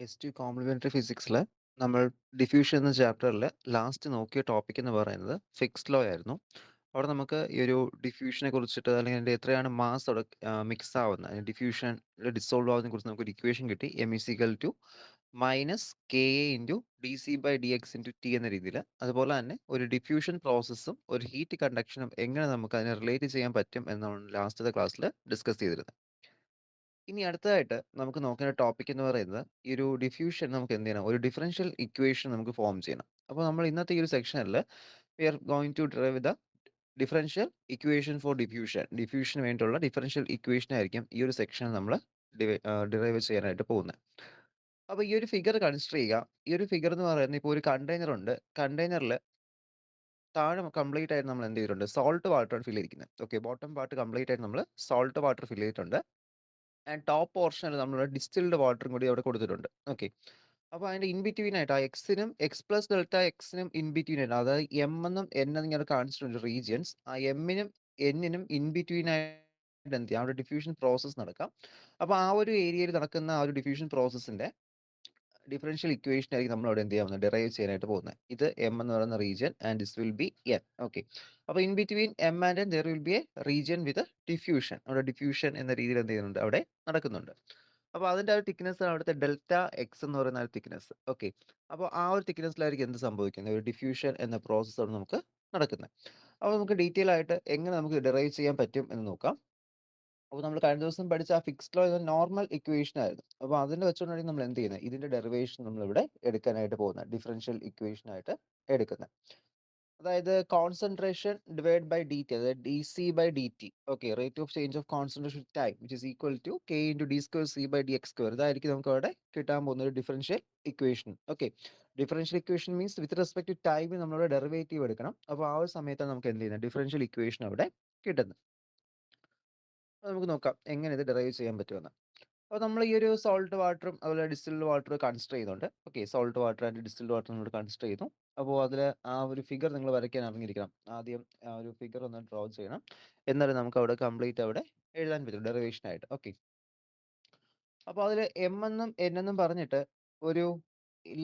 S2 complementary ഫിസിക്സിൽ നമ്മൾ diffusion എന്ന ചാപ്റ്ററിൽ ലാസ്റ്റ് നോക്കിയ ടോപ്പിക് എന്ന് പറയുന്നത് ഫിക്സ്ഡ് ലോ ആയിരുന്നു. അവിടെ നമുക്ക് ഈ ഒരു ഡിഫ്യൂഷനെ കുറിച്ചിട്ട് അല്ലെങ്കിൽ അതിന്റെ എത്രയാണ് മാസ് അവിടെ മിക്സ് ആവുന്നത് ഡിഫ്യൂഷൻ ഡിസോൾവ് ആവുന്നതിനെ കുറിച്ച് നമുക്ക് ഒരു ഇക്വേഷൻ കിട്ടി. M is equal to minus K A into D C by D X into T എന്ന രീതിയിൽ. അതുപോലെ തന്നെ ഒരു ഡിഫ്യൂഷൻ പ്രോസസ്സും ഒരു ഹീറ്റ് കണ്ടക്ഷനും എങ്ങനെ നമുക്ക് അതിനെ റിലേറ്റ് ചെയ്യാൻ പറ്റും എന്നാണ് ലാസ്റ്റത്തെ ക്ലാസ്സിൽ ഡിസ്കസ് ചെയ്തിരുന്നത്. ഇനി അടുത്തതായിട്ട് നമുക്ക് നോക്കേണ്ട ടോപ്പിക് എന്ന് പറയുന്നത് ഈ ഒരു ഡിഫ്യൂഷൻ നമുക്ക് എന്ത് ചെയ്യണം, ഒരു ഡിഫറൻഷ്യൽ ഇക്വേഷൻ നമുക്ക് ഫോം ചെയ്യണം. അപ്പോൾ നമ്മൾ ഇന്നത്തെ ഈ ഒരു സെക്ഷനിൽ we are going to derive the differential equation for ഡിഫ്യൂഷന് വേണ്ടിയുള്ള ഡിഫറൻഷ്യൽ ഇക്വേഷൻ ആയിരിക്കും ഈ ഒരു സെക്ഷനിൽ നമ്മൾ ഡിറൈവ് ചെയ്യാനായിട്ട് പോകുന്നത്. അപ്പോൾ ഈ ഒരു ഫിഗർ കൺസിഡർ ചെയ്യുക. ഈ ഒരു ഫിഗർ എന്ന് പറയുന്നത് ഇപ്പോൾ ഒരു കണ്ടെയ്നർ ഉണ്ട്. കണ്ടെയ്നറിൽ താഴെ കംപ്ലീറ്റ് ആയിട്ട് നമ്മൾ എന്ത് ചെയ്തിട്ടുണ്ട്, സോൾട്ട് വാട്ടർ ഫിൽ ചെയ്തിരിക്കുന്നത്. ഓക്കെ, ബോട്ടം പാർട്ട് കംപ്ലീറ്റ് ആയിട്ട് നമ്മൾ സോൾട്ട് വാട്ടർ ഫിൽ ചെയ്തിട്ടുണ്ട്. ആൻഡ് ടോപ്പ് പോർഷനിൽ നമ്മൾ ഡിസ്റ്റിൽഡ് വാട്ടറും കൂടി അവിടെ കൊടുത്തിട്ടുണ്ട്. ഓക്കെ, അപ്പോൾ അതിന്റെ ഇൻ ബിറ്റ്വീൻ ആയിട്ട് ആ എക്സിനും എക്സ് പ്ലസ് ഡെൽറ്റ എക്സിനും ഇൻ ബിറ്റ്വീൻ ആയിട്ട്, അതായത് എം എന്നും എൻ എന്നും ഇങ്ങനെ കാണിച്ചിട്ടുണ്ട് റീജിയൻസ്. ആ എമ്മിനും എന്നിനും ഇൻ ബിറ്റ്വീൻ ആയിട്ട് എന്ത് ചെയ്യാം, അവിടെ ഡിഫ്യൂഷൻ പ്രോസസ്സ് നടക്കാം. അപ്പോൾ ആ ഒരു ഏരിയയിൽ നടക്കുന്ന ആ ഒരു ഡിഫ്യൂഷൻ പ്രോസസ്സിന്റെ ഡിഫറൻഷ്യൽ ഇക്വേഷൻ ആയിരിക്കും നമ്മൾ അവിടെ എന്ത് ചെയ്യാൻ ഡിറൈവ് ചെയ്യാനായിട്ട് പോകുന്നത്. ഇത് എം എന്ന് പറയുന്ന region and this will be N. Okay, അപ്പോൾ in between M and N there will be a region with diffusion. അവിടെ ഡിഫ്യൂഷൻ എന്ന രീതിയിൽ എന്ത് ചെയ്യുന്നുണ്ട്, അവിടെ നടക്കുന്നുണ്ട്. അപ്പോൾ അതിന്റെ ആ ഒരു തിക്നെസ് അവിടുത്തെ ഡെൽറ്റ എക്സ് എന്ന് പറയുന്ന ഒരു തിക്നെസ്. ഓക്കെ, അപ്പോൾ ആ ഒരു തിക്നെസ്സിലായിരിക്കും എന്ത് സംഭവിക്കുന്നത്, ഒരു ഡിഫ്യൂഷൻ എന്ന പ്രോസസ്സ് ആണ് നമുക്ക് നടക്കുന്നത്. അപ്പോൾ നമുക്ക് ഡീറ്റെയിൽ ആയിട്ട് എങ്ങനെ നമുക്ക് ഡിറൈവ് ചെയ്യാൻ പറ്റും എന്ന് നോക്കാം. അപ്പോൾ നമ്മൾ കഴിഞ്ഞ ദിവസം പഠിച്ച ആ ഫിക്സ്ഡ് ലോ എന്ന നോർമൽ ഇക്വേഷൻ ആയിരുന്നു. അപ്പോൾ അതിനെ വെച്ചുകൊണ്ടാണ് നമ്മൾ എന്ത് ചെയ്യുന്നത്, ഇതിന്റെ ഡെറിവേഷൻ നമ്മൾ ഇവിടെ എടുക്കാനായിട്ട് പോകുന്നത്, ഡിഫറൻഷ്യൽ ഇക്വേഷൻ ആയിട്ട് എടുക്കുന്നത്. അതായത് concentration divide by D t, അതായത് d C by D t. Okay, rate of change of concentration time which is equal to K into D square C by D X square. ഇതായിരിക്കും നമുക്ക് അവിടെ കിട്ടാൻ പോകുന്ന ഒരു differential equation. Okay, differential equation means with respect to time നമ്മുടെ derivative എടുക്കണം. അപ്പോൾ ആ ഒരു സമയത്താണ് നമുക്ക് എന്ത് ചെയ്യുന്നത്, ഡിഫറൻഷ്യൽ ഇക്വേഷൻ അവിടെ കിട്ടുന്നത്. അപ്പോൾ നമുക്ക് നോക്കാം എങ്ങനെ ഇത് ഡെറൈവ് ചെയ്യാൻ പറ്റുമെന്ന്. അപ്പോൾ നമ്മൾ ഈ ഒരു സോൾട്ട് വാട്ടറും അതുപോലെ ഡിസ്റ്റിൽഡ് വാട്ടർ കൺസിഡർ ചെയ്യുന്നുണ്ട്. Okay, salt water and distilled water നമ്മൾ കൺസിഡർ ചെയ്യുന്നു. അപ്പോൾ അതിൽ ആ ഒരു ഫിഗർ നിങ്ങൾ വരയ്ക്കാൻ അറിഞ്ഞിരിക്കണം. ആദ്യം ആ ഒരു ഫിഗർ ഒന്ന് ഡ്രോ ചെയ്യണം. എന്നാലും നമുക്ക് അവിടെ കംപ്ലീറ്റ് അവിടെ എഴുതാൻ പറ്റും ഡെറിവേഷൻ ആയിട്ട്. ഓക്കെ, അപ്പോൾ അതിൽ എം എന്നും എൻ എന്നും പറഞ്ഞിട്ട് ഒരു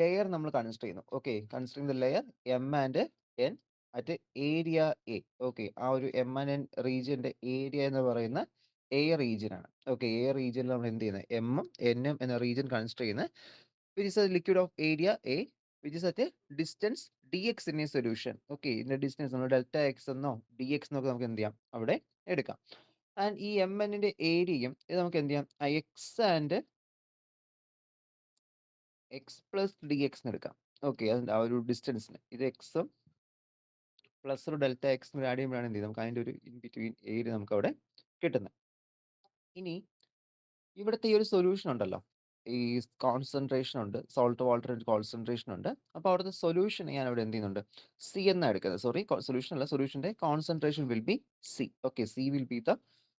ലെയർ നമ്മൾ കൺസിഡർ ചെയ്യുന്നു. Okay, considering the layer M and N at area A. Okay, ആ ഒരു എം ആൻഡ് എൻ റീജിയന്റെ ഏരിയ എന്ന് പറയുന്ന എ റീജിയൻ ആണ്. ഓക്കെ, എ റീജിയനിൽ നമ്മൾ എന്ത് ചെയ്യുന്നത്, എമ്മും എന്നും എന്ന റീജിയൻ കൺസിഡർ ചെയ്യുന്നത് which is A liquid of area A which is at distance D X in A solution. Okay, ഇതിന്റെ ഡിസ്റ്റൻസ് നമ്മൾ ഡെൽറ്റ എക്സ് എന്നോ ഡി എക്സ് എന്നൊക്കെ നമുക്ക് എന്ത് ചെയ്യാം അവിടെ എടുക്കാം. ആൻഡ് ഈ എം എന്നിന്റെ ഏരിയയും ഇത് നമുക്ക് എന്ത് ചെയ്യാം, X and X plus D X എടുക്കാം. ഓക്കെ, അതിന്റെ ആ ഒരു ഡിസ്റ്റൻസിന് ഇത് എക്സും പ്ലസ് ഒരു ഡെൽറ്റ എക്സ് ആഡ് ചെയ്യുമ്പോഴാണ് എന്ത് ചെയ്യും, നമുക്ക് അതിന്റെ ഒരു ഇൻ ബിറ്റ്വീൻ ഏരിയ നമുക്ക് അവിടെ കിട്ടുന്നത്. ഇനി ഇവിടുത്തെ ഈ ഒരു സൊല്യൂഷൻ ഉണ്ടല്ലോ, ഈ കോൺസെൻട്രേഷൻ ഉണ്ട്, സോൾട്ട് വാട്ടർ കോൺസെൻട്രേഷൻ ഉണ്ട്. അപ്പോൾ അവിടുത്തെ സൊല്യൂഷൻ ഞാൻ ഇവിടെ എന്ത് ചെയ്യുന്നുണ്ട്, സി എന്നാണ് എടുക്കുന്നത്. സോറി, സൊല്യൂഷൻ അല്ല, സൊല്യൂഷന്റെ concentration will be C. Okay, C will be the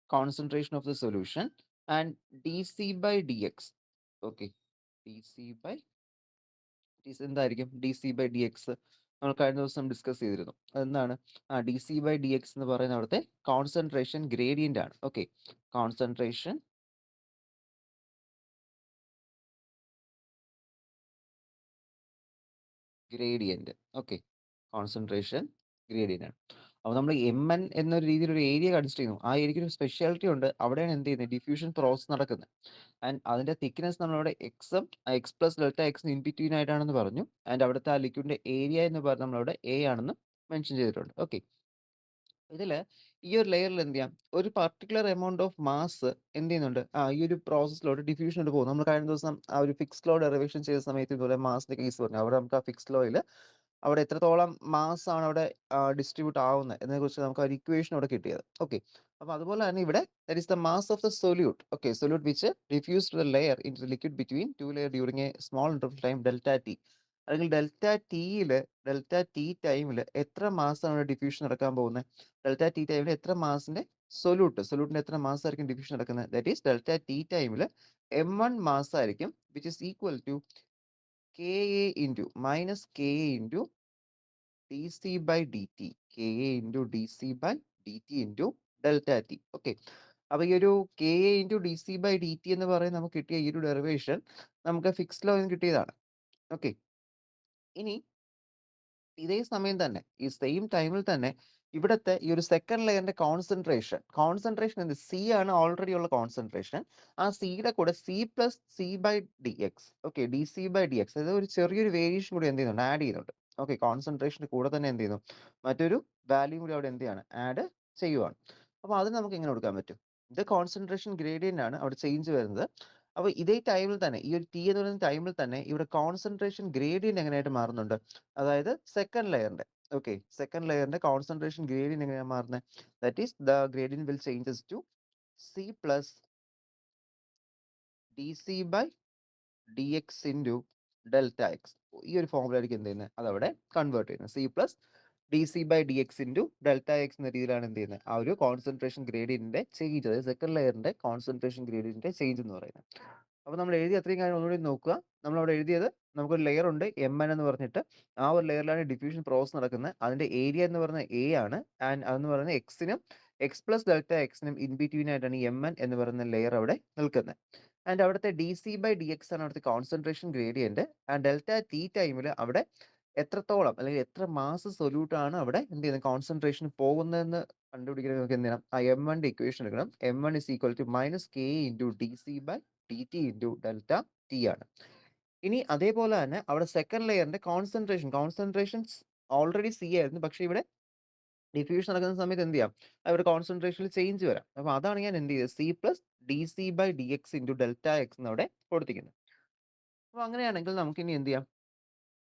concentration of the solution and d C by D X. Okay, D C by എന്തായിരിക്കും, d C by D x നമ്മൾ കഴിഞ്ഞ ദിവസം discuss ചെയ്തിരുന്നു. അതെന്താണ്, d C by D x എന്ന് പറയുന്ന അവിടുത്തെ concentration gradient ആണ്. Okay, concentration gradient. Okay, concentration gradient ആണ്. അപ്പോൾ നമ്മൾ എം എൻ എന്നൊരു രീതിയിൽ ഒരു ഏരിയ കൺസിഡർ ചെയ്യുന്നു. ആ ഏരിയയ്ക്ക് ഒരു സ്പെഷ്യാലിറ്റി ഉണ്ട്. അവിടെയാണ് എന്ത് ചെയ്യുന്നത്, ഡിഫ്യൂഷൻ പ്രോസസ് നടക്കുന്നത്. ആൻഡ് അതിന്റെ തിക്നെസ് നമ്മളിവിടെ എക്സും x plus delta x in between ആയിട്ടാണെന്ന് പറഞ്ഞു. ആൻഡ് അവിടുത്തെ ആ ലിക്വിഡിന്റെ ഏരിയ എന്ന് പറഞ്ഞാൽ നമ്മളവിടെ എ ആണെന്ന് മെൻഷൻ ചെയ്തിട്ടുണ്ട്. ഓക്കെ, ഇതിൽ ഈ ഒരു ലെയറിൽ എന്ത് ചെയ്യാം, ഒരു പർട്ടിക്കുലർ എമൗണ്ട് ഓഫ് മാസ് എന്ത് ചെയ്യുന്നുണ്ട്, ഈ ഒരു പ്രോസസ്സിലോട്ട് ഡിഫ്യൂഷനോട്ട് പോകും. നമ്മൾ കഴിഞ്ഞ ദിവസം ആ ഒരു ഫിക്സ് ലോ ഡെറിവേഷൻ ചെയ്ത സമയത്ത് ഇതുപോലെ മാസിന്റെ കേസ് പറഞ്ഞു. അവിടെ നമുക്ക് ആ ഫിക്സ് ലോയിൽ അവിടെ എത്രത്തോളം മാസ് ആണ് അവിടെ ഡിസ്ട്രിബ്യൂട്ട് ആവുന്നത് എന്നതിനെ കുറിച്ച് നമുക്ക് ഒരു ഇക്വേഷൻ അവിടെ കിട്ടിയത്. ഓക്കെ, അപ്പോൾ അതുപോലെ തന്നെ ഇവിടെ that is the mass of the solute. Okay, solute which diffuse to the layer in to liquid between two layer during a small interval time delta T. അല്ലെങ്കിൽ ഡെൽറ്റ ടി ടൈമിൽ എത്ര മാസമാണ് ഡിഫ്യൂഷൻ നടക്കാൻ പോകുന്നത്, ഡെൽറ്റ ടി ടൈമിൽ എത്ര മാസിന്റെ സൊല്യൂട്ടിന്റെ എത്ര mass ആയിരിക്കും ഡിഫ്യൂഷൻ നടക്കുന്നത്, ദാറ്റ് ഈസ് ഡെൽറ്റ ടി ടൈമിൽ എം വൺ മാസ് ആയിരിക്കും which is equal to K A into minus K A into D C by D T. K A into D C by D T into delta T. Okay, അപ്പൊ ഈ ഒരു K A into D C by D T എന്ന് പറയുന്ന നമുക്ക് കിട്ടിയ ഈ ഒരു derivation നമുക്ക് ഫിക്സ്ഡ് ലോയിൽ നിന്ന് കിട്ടിയതാണ്. ഓക്കെ. ഇനി ഇതേ സമയം തന്നെ ഈ സെയിം ടൈമിൽ തന്നെ ഇവിടുത്തെ ഈ ഒരു സെക്കൻഡ് ലെയറിന്റെ കോൺസെൻട്രേഷൻ എന്ത് സി ആണ് ഓൾറെഡി ഉള്ള കോൺസെൻട്രേഷൻ. ആ സിയുടെ കൂടെ C plus C by D X, okay, D C by D X, അതായത് ഒരു ചെറിയൊരു വേരിയേഷൻ കൂടി എന്ത് ചെയ്യുന്നുണ്ട്, ആഡ് ചെയ്യുന്നുണ്ട്. ഓക്കെ, കോൺസെൻട്രേഷന്റെ കൂടെ തന്നെ എന്ത് ചെയ്യുന്നു, മറ്റൊരു വാല്യൂ കൂടി അവിടെ എന്ത് ചെയ്യാണ്, ആഡ് ചെയ്യുവാണ്. അപ്പൊ അത് നമുക്ക് എങ്ങനെ കൊടുക്കാൻ പറ്റും? ഇത് കോൺസെൻട്രേഷൻ ഗ്രേഡിയന്റ് ആണ് അവിടെ ചേഞ്ച് വരുന്നത്. അപ്പൊ ഇതേ ടൈമിൽ തന്നെ ഈ ഒരു ടി എന്ന് പറയുന്ന ടൈമിൽ തന്നെ ഇവിടെ കോൺസെൻട്രേഷൻ ഗ്രേഡിയന്റ് എങ്ങനെയായിട്ട് മാറുന്നുണ്ട്, അതായത് സെക്കൻഡ് ലെയറിന്റെ, ഓക്കെ, സെക്കൻഡ് ലെയറിന്റെ കോൺസെൻട്രേഷൻ ഗ്രേഡിയന്റ് എങ്ങനെയാണ് മാറുന്നത്, that is the gradient will changes to C plus D C by D X into delta x. ഈ ഒരു ഫോമുലായിരിക്കും എന്ത് ചെയ്യുന്നത്, അതവിടെ കൺവേർട്ട് ചെയ്യുന്നത്. C plus D C by D X into delta X എന്ന രീതിയിലാണ് എന്ത് ചെയ്യുന്നത്, ആ ഒരു കോൺസെൻട്രേഷൻ ഗ്രേഡിയന്റിന്റെ ചേഞ്ച്, അതായത് സെക്കൻഡ് ലെയറിന്റെ കോൺസെൻട്രേഷൻ ഗ്രേഡിയന്റിന്റെ ചേഞ്ച് എന്ന് പറയുന്നത്. അപ്പോൾ നമ്മൾ എഴുതിയ അത്രയും കാര്യം ഒന്നുകൂടി നോക്കുക. നമ്മൾ അവിടെ എഴുതിയത് നമുക്കൊരു ലെയർ ഉണ്ട് എം എൻ എന്ന് പറഞ്ഞിട്ട്, ആ ഒരു ലെയറിലാണ് ഡിഫ്യൂഷൻ പ്രോസസ് നടക്കുന്നത്. അതിന്റെ ഏരിയ എന്ന് പറയുന്നത് എ ആണ്, ആൻഡ് അതെന്ന് പറയുന്നത് എക്സിനും എക്സ് പ്ലസ് ഡെൽറ്റ എക്സിനും ഇൻ ബിറ്റ്വീൻ ആയിട്ടാണ് ഈ എം എൻ എന്ന് പറയുന്ന ലെയർ അവിടെ നിൽക്കുന്നത്. ആൻഡ് അവിടുത്തെ D C by D X ആണ് അവിടുത്തെ concentration gradient. And delta T ടൈമിൽ അവിടെ എത്രത്തോളം അല്ലെങ്കിൽ എത്ര മാസ് സൊല്യൂട്ട് ആണ് അവിടെ എന്ത് ചെയ്യുന്നത്, കോൺസെൻട്രേഷൻ പോകുന്നതെന്ന് കണ്ടുപിടിക്കണമെങ്കിൽ നമുക്ക് എന്ത് ചെയ്യണം, ആ എം വണ്ണിന്റെ ഇക്വേഷൻ എടുക്കണം. M one is equal to minus K into D C by D T into delta T ആണ്. ഇനി അതേപോലെ തന്നെ അവിടെ സെക്കൻഡ് ലെയറിന്റെ കോൺസെൻട്രേഷൻസ് ഓൾറെഡി സി ആയിരുന്നു, പക്ഷെ ഇവിടെ ഡിഫ്യൂഷൻ നടക്കുന്ന സമയത്ത് എന്ത് ചെയ്യാം, അവിടെ കോൺസെൻട്രേഷനിൽ ചേഞ്ച് വരാം. അപ്പൊ അതാണ് ഞാൻ എന്ത് ചെയ്തത്, C plus D C by D X into delta X എന്ന് അവിടെ കൊടുത്തിരിക്കുന്നത്. അപ്പൊ അങ്ങനെയാണെങ്കിൽ നമുക്ക് ഇനി എന്ത് ചെയ്യാം,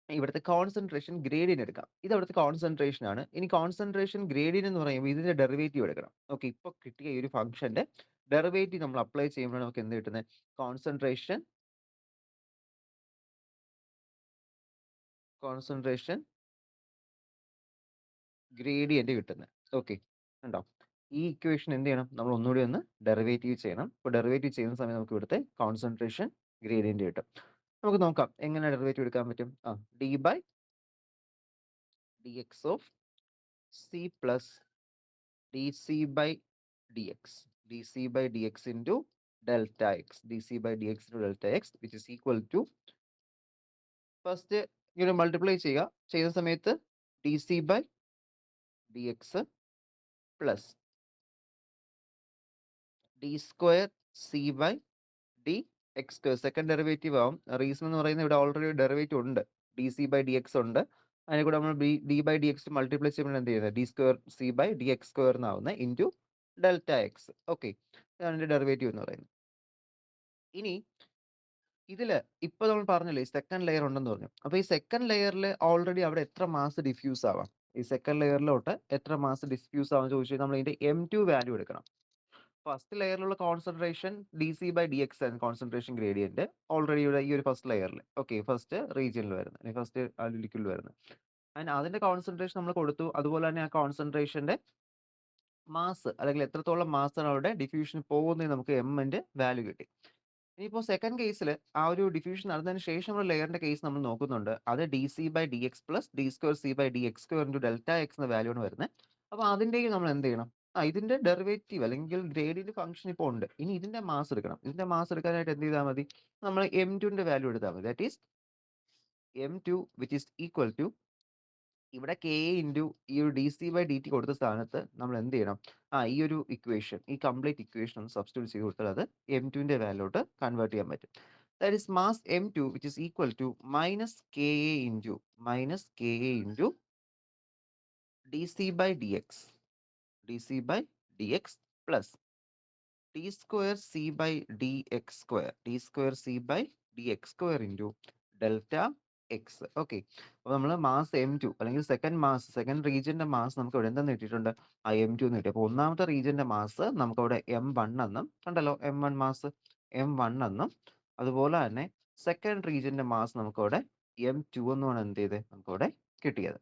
ഇവിടുത്തെ കോൺസെൻട്രേഷൻ ഗ്രേഡിയന്റ് എടുക്കാം. ഇത് അവിടുത്തെ കോൺസെൻട്രേഷൻ ആണ്. ഇനി കോൺസെൻട്രേഷൻ ഗ്രേഡിയന്റ് എന്ന് പറയുമ്പോൾ ഇതിന്റെ ഡെറിവേറ്റീവ് എടുക്കണം. ഓക്കെ, ഇപ്പൊ കിട്ടിയ ഈ ഒരു ഫംഗ്ഷന്റെ ഡെറിവേറ്റീവ് നമ്മൾ അപ്ലൈ ചെയ്യുമ്പോൾ നമുക്ക് എന്ത് കിട്ടുന്നത്, കോൺസെൻട്രേഷൻ ഗ്രേഡിയന്റ് കിട്ടുന്നത്. ഓക്കെ, ഉണ്ടോ? ഈ ഇക്വേഷൻ എന്ത് ചെയ്യണം, നമ്മൾ ഒന്നുകൂടി ഒന്ന് ഡെറിവേറ്റീവ് ചെയ്യണം. അപ്പോൾ ഡെറിവേറ്റീവ് ചെയ്യുന്ന സമയത്ത് നമുക്ക് ഇവിടുത്തെ കോൺസെൻട്രേഷൻ ഗ്രേഡിയന്റ് കിട്ടും. നമുക്ക് നോക്കാം എങ്ങനെ ഡെറിവേറ്റീവ് എടുക്കാൻ പറ്റും. D by D X of C plus D C by D X, D C by D X into delta X, D C by D X into delta X which is equal to, first ഇങ്ങനെ multiply ചെയ്യുക. ചെയ്യുന്ന സമയത്ത് D C by D X plus D square C by D X square, second derivative ആവും. Reason എന്ന് പറയുന്നത് ഇവിടെ already derivative ഉണ്ട്, D C by D X ഉണ്ട്. അതിനെ കൂടെ നമ്മൾ d by D x multiply ചെയ്യുമ്പോൾ എന്ത് ചെയ്യുന്നത്, d square C by D X square എന്നാവുന്നത് ഇൻറ്റു ഡെൽറ്റ എക്സ്. ഓക്കെ, ഇതാണ് എൻ്റെ ഡെറിവേറ്റീവ് എന്ന് പറയുന്നത്. ഇനി ഇതില് ഇപ്പൊ നമ്മൾ പറഞ്ഞില്ലേ സെക്കൻഡ് ലെയർ ഉണ്ടെന്ന് പറഞ്ഞു. അപ്പൊ ഈ സെക്കൻഡ് ലെയറിൽ ഓൾറെഡി അവിടെ എത്ര മാസ് ഡിഫ്യൂസ് ആവാം, ഈ സെക്കൻഡ് ലെയറിലോട്ട് എത്ര മാസ് ഡിഫ്യൂസ് ആവാൻ ചോദിച്ചാൽ നമ്മൾ ഇതിന്റെ എം ടു വാല്യൂ എടുക്കണം. ഫസ്റ്റ് ലെയറിലുള്ള concentration d C by D X ആണ് കോൺസെൻട്രേഷൻ ഗ്രേഡിയന്റ് ഓൾറെഡി ഇവിടെ ഈ ഒരു ഫസ്റ്റ് ലെയറിൽ, ഓക്കെ, ഫസ്റ്റ് റീജിയനിൽ വരുന്നത്, ഫസ്റ്റ് ലിക്വിഡിൽ വരുന്നത്. ആൻഡ് അതിന്റെ കോൺസെൻട്രേഷൻ നമ്മൾ കൊടുത്തു. അതുപോലെ തന്നെ ആ കോൺസെൻട്രേഷന്റെ മാസ് അല്ലെങ്കിൽ എത്രത്തോളം മാസാണ് അവിടെ ഡിഫ്യൂഷൻ പോകുന്നത് നമുക്ക് എമ്മിന്റെ വാല്യൂ കിട്ടി. ഇനിയിപ്പോൾ സെക്കൻഡ് കേസിൽ ആ ഒരു ഡിഫ്യൂഷൻ നടന്നതിന് ശേഷമുള്ള ലെയറിന്റെ കേസ് നമ്മൾ നോക്കുന്നുണ്ട്. അത് D C by D X plus D square C by D X square into delta X എന്ന വാല്യൂ ആണ് വരുന്നത്. അപ്പോൾ അതിന്റെയും നമ്മൾ എന്ത് ചെയ്യണം, ഇതിന്റെ ഡെറിവേറ്റീവ് അല്ലെങ്കിൽ ഗ്രേഡിയന്റ് ഫംഗ്ഷൻ ഇപ്പോൾ ഉണ്ട്. ഇനി ഇതിന്റെ മാസ് എടുക്കണം. ഇതിന്റെ മാസ് എടുക്കാനായിട്ട് എന്ത് ചെയ്താൽ മതി, നമ്മൾ എം ടുന്റെ വാല്യൂ എടുത്താൽ മതി. That is M two which is equal to, ഇവിടെ കെ ഇൻറ്റു ഈ ഒരു D C by D T കൊടുത്ത സ്ഥാനത്ത് നമ്മൾ എന്ത് ചെയ്യണം, ഈ ഒരു ഇക്വേഷൻ, ഈ കംപ്ലീറ്റ് ഇക്വേഷൻ ഒന്ന് സബ്സ്റ്റിറ്റ്യൂട്ട് ചെയ്ത് കൊടുത്താൽ അത് എം ടുവിന്റെ വാല്യൂട്ട് കൺവേർട്ട് ചെയ്യാൻ പറ്റും. That is mass M two which is equal to minus K A into D C by D X, D C by D X plus D square C by D X square, D square C by D X square into delta X. Okay, അപ്പോൾ നമ്മൾ mass M two അല്ലെങ്കിൽ second റീജിയന്റെ mass നമുക്ക് ഇവിടെ എന്തെന്ന് കിട്ടിയിട്ടുണ്ട്, ആ M to എന്ന് കിട്ടി. അപ്പോൾ ഒന്നാമത്തെ റീജിയന്റെ മാസ് നമുക്ക് അവിടെ എം വൺ എന്നും കണ്ടല്ലോ, M one mass M one എന്നും, അതുപോലെ തന്നെ സെക്കൻഡ് റീജിയന്റെ മാസ് നമുക്ക് അവിടെ എം ടു എന്നുമാണ് എന്ത് ചെയ്ത് നമുക്ക് അവിടെ കിട്ടിയത്.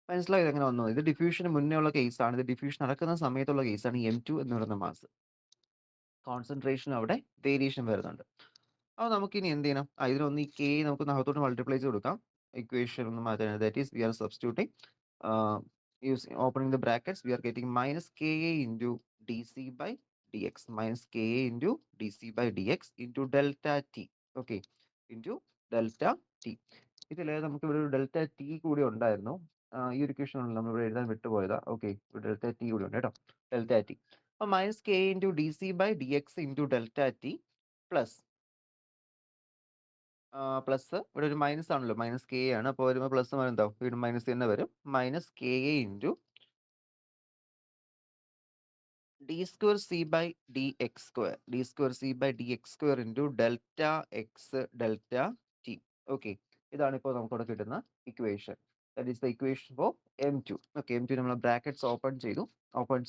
മനസ്സിലായത് എങ്ങനെ വന്നു, ഇത് ഡിഫ്യൂഷന് മുന്നേ ഉള്ള കേസാണ്, ഇത് ഡിഫ്യൂഷൻ നടക്കുന്ന സമയത്തുള്ള കേസാണ് എം ടു എന്ന് പറയുന്ന മാസ്. കോൺസെൻട്രേഷൻ അവിടെ വേരിയേഷൻ വരുന്നുണ്ട്. അപ്പോൾ നമുക്കിനി എന്ത് ചെയ്യണം, ഇതിനൊന്ന് ഈ കെ നമുക്ക് അകത്തോട്ട് മൾട്ടിപ്ലൈ ചെയ്ത് കൊടുക്കാം. ഇക്വേഷൻ ഒന്ന് മാറ്റാൻ, that is we are substituting using opening the brackets, we are getting minus K A into D C by dx minus Ka into dc by dx into delta t. Okay, into delta T. ഇതിൽ നമുക്ക് ഇവിടെ ഒരു delta T കൂടി ഉണ്ടായിരുന്നു. ഈ ഒരു equation നമ്മൾ ഇവിടെ എഴുതാൻ വിട്ടുപോയതാ. ഓക്കെ, ഡെൽറ്റ ടി കൂടി ഉണ്ട് കേട്ടോ, ഡെൽറ്റ ടി. അപ്പോൾ minus K into D C by D X into delta T plus plus ഇവിടെ ഒരു മൈനസ് ആണല്ലോ, മൈനസ് കെ ആണ്. അപ്പോൾ വരുമ്പോൾ പ്ലസ് എന്താവും, വീണ്ടും മൈനസ് തന്നെ വരും. Minus K A into D square C by D X square, D square C by D X square into delta X delta T. Okay, ഇതാണ് ഇപ്പോൾ നമുക്കിവിടെ കിട്ടുന്ന equation. That is the equation for M2. Okay, M2 നമ്മൾ brackets open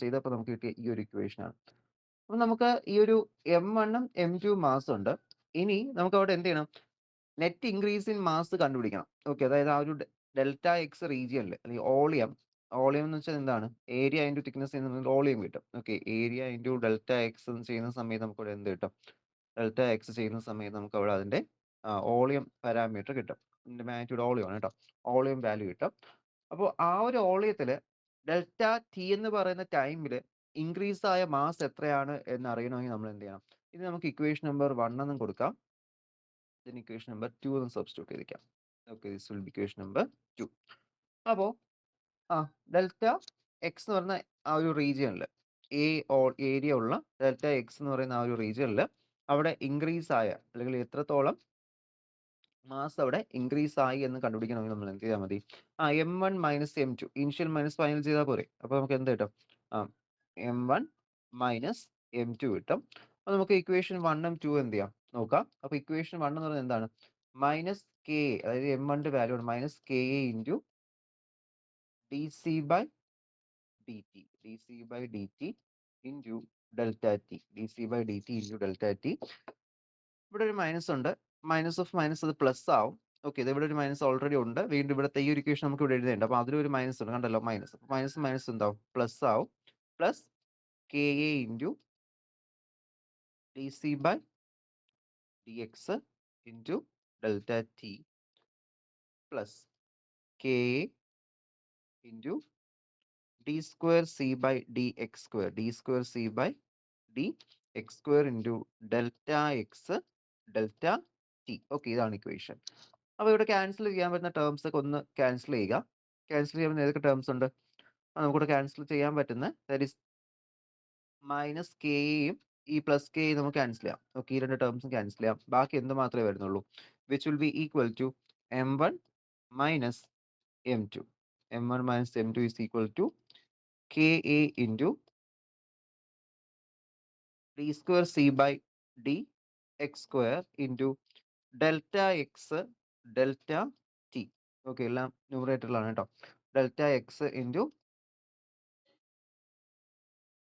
ചെയ്തപ്പോൾ നമുക്ക് കിട്ടിയ ഈ ഒരു ഇക്വേഷൻ ആണ്. അപ്പം നമുക്ക് ഈ ഒരു M1ഉം M2 മാസ് ഉണ്ട്. ഇനി നമുക്ക് അവിടെ എന്ത് ചെയ്യണം, നെറ്റ് ഇൻക്രീസ് ഇൻ മാസ് കണ്ടുപിടിക്കണം. ഓക്കെ, അതായത് ആ ഒരു ഡെൽറ്റ എക്സ് റീജിയനിൽ അല്ലെങ്കിൽ വോളിയം എന്ന് വെച്ചാൽ എന്താണ്, ഏരിയ ഇൻറ്റു തിക്നെസ് എന്ന് വോളിയം കിട്ടും. Okay, area into delta X എന്ന് ചെയ്യുന്ന സമയത്ത് നമുക്ക് ഇവിടെ എന്ത് കിട്ടും, ഡെൽറ്റ എക്സ് ചെയ്യുന്ന സമയത്ത് നമുക്ക് അവിടെ അതിൻ്റെ വോളിയം പാരാമീറ്റർ കിട്ടും. ഇതിൻ്റെ മാഗ്നിറ്റ്യൂഡ് വോളിയം ആണ് കേട്ടോ, വോളിയം വാല്യൂ കിട്ടും. അപ്പോൾ ആ ഒരു വോളിയത്തിൽ ഡെൽറ്റ ടി എന്ന് പറയുന്ന ടൈമിൽ ഇൻക്രീസ് ആയ മാസ് എത്രയാണ് എന്ന് അറിയണമെങ്കിൽ നമ്മൾ എന്ത് ചെയ്യണം, ഇത് നമുക്ക് ഇക്വേഷൻ നമ്പർ 1 എന്നും കൊടുക്കാം, then equation number 2 എന്ന് സബ്സ്റ്റിറ്റ്യൂട്ട് ചെയ്തിരിക്കാം. Okay, this will be equation number 2. അപ്പോൾ ഡെൽറ്റ എക്സ് എന്ന് പറയുന്ന ആ ഒരു റീജിയനിൽ, ഏരിയ ഉള്ള ഡെൽറ്റ എക്സ് എന്ന് പറയുന്ന ആ ഒരു റീജിയനിൽ അവിടെ ഇൻക്രീസ് ആയ അല്ലെങ്കിൽ എത്രത്തോളം മാസ് അവിടെ ഇൻക്രീസ് ആയി എന്ന് കണ്ടുപിടിക്കണമെങ്കിൽ നമ്മൾ എന്ത് ചെയ്താൽ മതി, M1 minus M2 initial minus final ചെയ്താൽ പോരെ. അപ്പോൾ നമുക്ക് എന്ത് കിട്ടും, M1 മൈനസ് M2 കിട്ടും. അപ്പോൾ നമുക്ക് ഇക്വേഷൻ 1ഉം 2 എന്ത് ചെയ്യാം നോക്കാം. അപ്പോൾ ഇക്വേഷൻ 1 എന്ന് പറയുന്നത് എന്താണ്, മൈനസ് കെ, അതായത് M1ന്റെ വാല്യൂ ആണ് minus K A into D C by D T, D C by D T into delta T, D C by D T into delta T. ഇവിടെ ഒരു മൈനസ് ഉണ്ട്, മൈനസ് ഓഫ് മൈനസ് അത് plus ആവും. Okay, ഇത് ഇവിടെ ഒരു minus already ഉണ്ട്, വീണ്ടും ഇവിടുത്തെ ഈ ഒരു ഇക്വേഷൻ നമുക്ക് ഇവിടെ എഴുതേണ്ട. അപ്പോൾ അതിലൊരു മൈനസ് ഉണ്ട്, കണ്ടല്ലോ മൈനസ്. മൈനസ് മൈനസ് എന്താവും, പ്ലസ് ആവും. Plus K A into D C by D X into delta T plus K A into D square C by D X square, D square C by D X square into delta X delta T. Okay, ഇതാണ് equation. അപ്പോൾ ഇവിടെ cancel ചെയ്യാൻ പറ്റുന്ന terms ഒക്കെ ഒന്ന് cancel ചെയ്യുക. Cancel ചെയ്യാൻ പറ്റുന്ന ഏതൊക്കെ ടേംസ് ഉണ്ട്, നമുക്കിവിടെ ക്യാൻസൽ ചെയ്യാൻ പറ്റുന്ന ദാറ്റ് ഈസ് മൈനസ് കെയും ഈ പ്ലസ് കെ നമുക്ക് ക്യാൻസൽ ചെയ്യാം. ഓക്കെ, ഈ രണ്ട് ടേംസും ക്യാൻസൽ ചെയ്യാം. ബാക്കി എന്ത് മാത്രമേ വരുന്നുള്ളൂ, which will be equal to M1 minus M2. M1 minus M2 is equal to K A into D square C by D X square into delta X delta T. Okay, എല്ലാം ന്യൂമറേറ്ററിലാണ് കേട്ടോ. Delta X into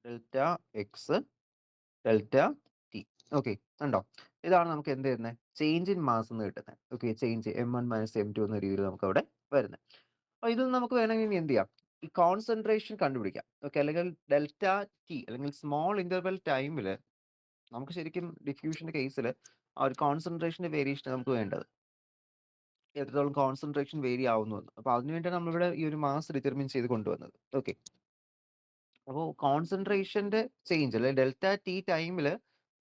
delta X delta T. Okay, ഉണ്ടോ, ഇതാണ് നമുക്ക് എന്ത് തരുന്നത്, change in mass എന്ന് കിട്ടുന്നത്. Okay, change M1 minus M2 എന്ന രീതിയിൽ നമുക്ക് അവിടെ വരുന്നത്. അപ്പോൾ ഇത് നമുക്ക് വേണമെങ്കിൽ എന്ത് ചെയ്യാം, ഈ കോൺസെൻട്രേഷൻ കണ്ടുപിടിക്കാം. ഓക്കെ, അല്ലെങ്കിൽ ഡെൽറ്റ ടി അല്ലെങ്കിൽ സ്മോൾ ഇന്റർവെൽ ടൈമിൽ നമുക്ക് ശരിക്കും ഡിഫ്യൂഷന്റെ കേസിൽ ആ ഒരു കോൺസെൻട്രേഷന്റെ വേരിയേഷൻ നമുക്ക് വേണ്ടത്, എത്രത്തോളം കോൺസെൻട്രേഷൻ വേരി ആവുന്നു എന്ന്. അപ്പോൾ അതിനുവേണ്ടിയാണ് നമ്മളിവിടെ ഈ ഒരു മാസ് ഡിറ്റർമിൻ ചെയ്ത് കൊണ്ടുവന്നത്. ഓക്കെ, അപ്പോൾ കോൺസെൻട്രേഷന്റെ ചേഞ്ച് അല്ലെങ്കിൽ ഡെൽറ്റ ടി ടൈമിൽ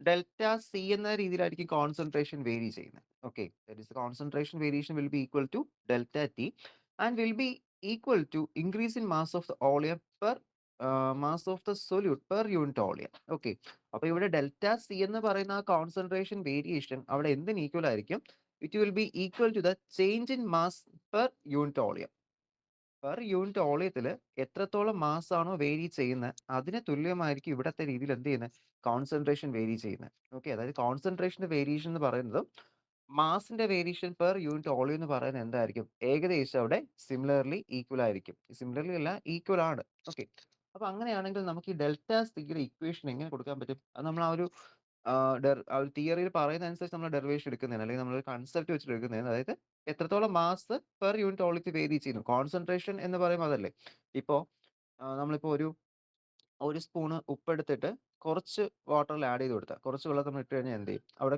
ഡെൽറ്റ സി എന്ന രീതിയിലായിരിക്കും കോൺസെൻട്രേഷൻ വേരി ചെയ്യുന്നത്. Okay, that is concentration variation will be equal to delta T and will be equal to increase in mass of the volume per mass of the solute per unit volume. Okay, അപ്പോൾ ഇവിടെ delta C എന്ന് പറയുന്ന concentration variation അവിടെ എന്തിന് equal ആയിരിക്കും, it will be equal to the change in mass per unit volume. Per unit വോളിയത്തിൽ എത്രത്തോളം mass ആണോ വേരി ചെയ്യുന്നത് അതിന് തുല്യമായിരിക്കും ഇവിടത്തെ രീതിയിൽ എന്ത് ചെയ്യുന്നത്, കോൺസെൻട്രേഷൻ വേരി ചെയ്യുന്നത്. ഓക്കെ, അതായത് കോൺസെൻട്രേഷന്റെ വേരിയേഷൻ എന്ന് പറയുന്നത് മാസിന്റെ വേരിയേഷൻ പെർ യൂണിറ്റ് വോളിയം എന്ന് പറയുന്നത് എന്തായിരിക്കും, ഏകദേശം അവിടെ സിമിലർലി ഈക്വൽ ആയിരിക്കും. സിമിലർലി അല്ല, ഈക്വൽ ആണ്. ഓക്കെ, അപ്പൊ അങ്ങനെയാണെങ്കിൽ നമുക്ക് ഈ ഡെൽറ്റ സിയുടെ ഇക്വേഷൻ എങ്ങനെ കൊടുക്കാൻ പറ്റും, അത് നമ്മൾ ആ ഒരു തിയറിയിൽ പറയുന്ന അനുസരിച്ച് നമ്മൾ ഡെറിവേഷൻ എടുക്കുന്നതിന് അല്ലെങ്കിൽ നമ്മൾ കൺസെപ്റ്റ് വെച്ചിട്ട് എടുക്കുന്നതിന്, അതായത് എത്രത്തോളം മാസ് പെർ യൂണിറ്റ് വോളിയത്തിൽ വേരി ചെയ്യുന്നു. കോൺസെൻട്രേഷൻ എന്ന് പറയുമ്പോൾ അതല്ലേ, ഇപ്പോൾ നമ്മളിപ്പോൾ ഒരു സ്പൂണ് ഉപ്പെടുത്തിട്ട് കുറച്ച് വാട്ടറിൽ ആഡ് ചെയ്ത് കൊടുത്താൽ, കുറച്ച് വെള്ളം നമ്മൾ ഇട്ട് കഴിഞ്ഞാൽ എന്ത് ചെയ്യും, അവിടെ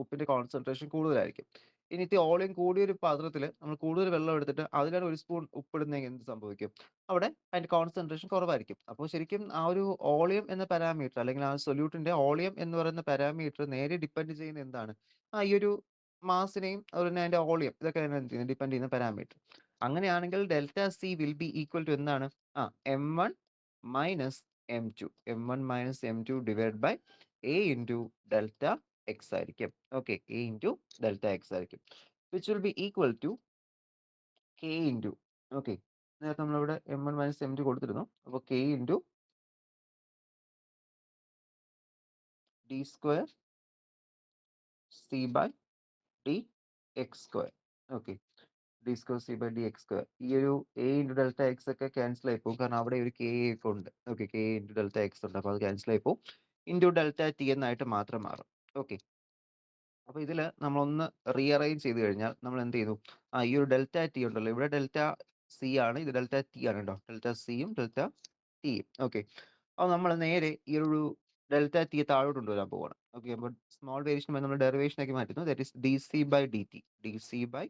ഉപ്പിന്റെ കോൺസെൻട്രേഷൻ കൂടുതലായിരിക്കും. ഇനി ഇത്തിരി വോളിയം കൂടിയൊരു പാത്രത്തിൽ നമ്മൾ കൂടുതൽ വെള്ളം എടുത്തിട്ട് അതിലാണ് 1 സ്പൂൺ ഉപ്പിടുന്നെങ്കിൽ എന്ത് സംഭവിക്കും? അവിടെ അതിന്റെ കോൺസെൻട്രേഷൻ കുറവായിരിക്കും. അപ്പോൾ ശരിക്കും ആ ഒരു വോളിയം എന്ന പാരാമീറ്റർ അല്ലെങ്കിൽ ആ സൊല്യൂട്ടിന്റെ വോളിയം എന്ന് പറയുന്ന പാരാമീറ്റർ നേരെ ഡിപ്പെൻഡ് ചെയ്യുന്നത് എന്താണ്? ഈ ഒരു മാസിനെയും അതുപോലെ തന്നെ അതിന്റെ വോളിയം ഇതൊക്കെ ഡിപ്പെൻഡ് ചെയ്യുന്ന പാരാമീറ്റർ. അങ്ങനെയാണെങ്കിൽ delta C will be equal to എന്താണ്? M1 minus M2. M1 minus M2 divide by A into delta x ആയിരിക്കും. Okay, A into delta x ആയിരിക്കും. Which will be equal to K into, okay, നേരത്തെ നമ്മളിവിടെ M1 minus M2 കൊടുത്തിരുന്നു. അപ്പോൾ K into D square C by D X square. Okay, d square C by D X square. ഈ ഒരു A into delta x ഒക്കെ cancel ആയി പോകും, കാരണം അവിടെ ഒരു കെ ഒക്കെ ഉണ്ട്. Okay, K into delta X ഉണ്ട്, അപ്പോൾ അത് ക്യാൻസൽ ആയി പോകും. ഇൻറ്റു ഡെൽറ്റ ടി എന്നായിട്ട് മാത്രം മാറും. ഓക്കെ, അപ്പോൾ ഇതിൽ നമ്മളൊന്ന് റീഅറേഞ്ച് ചെയ്ത് കഴിഞ്ഞാൽ നമ്മൾ എന്ത് ചെയ്തു? ഈ ഒരു ഡെൽറ്റ ടി ഉണ്ടല്ലോ, ഇവിടെ ഡെൽറ്റ സി ആണ്, ഇത് ഡെൽറ്റ ടി ആണ് കേട്ടോ. ഡെൽറ്റ സിയും ഡെൽറ്റ ടിയും. ഓക്കെ, അപ്പോൾ നമ്മൾ നേരെ ഈ ഒരു ഡെൽറ്റ ടി താഴോട്ട് കൊണ്ടുവരാൻ പോവാണ്. ഓക്കെ, അപ്പോൾ സ്മോൾ വേരിയേഷൻ നമ്മൾ ഡെറിവേഷനാക്കി മാറ്റുന്നു. That is D C by D T, D C by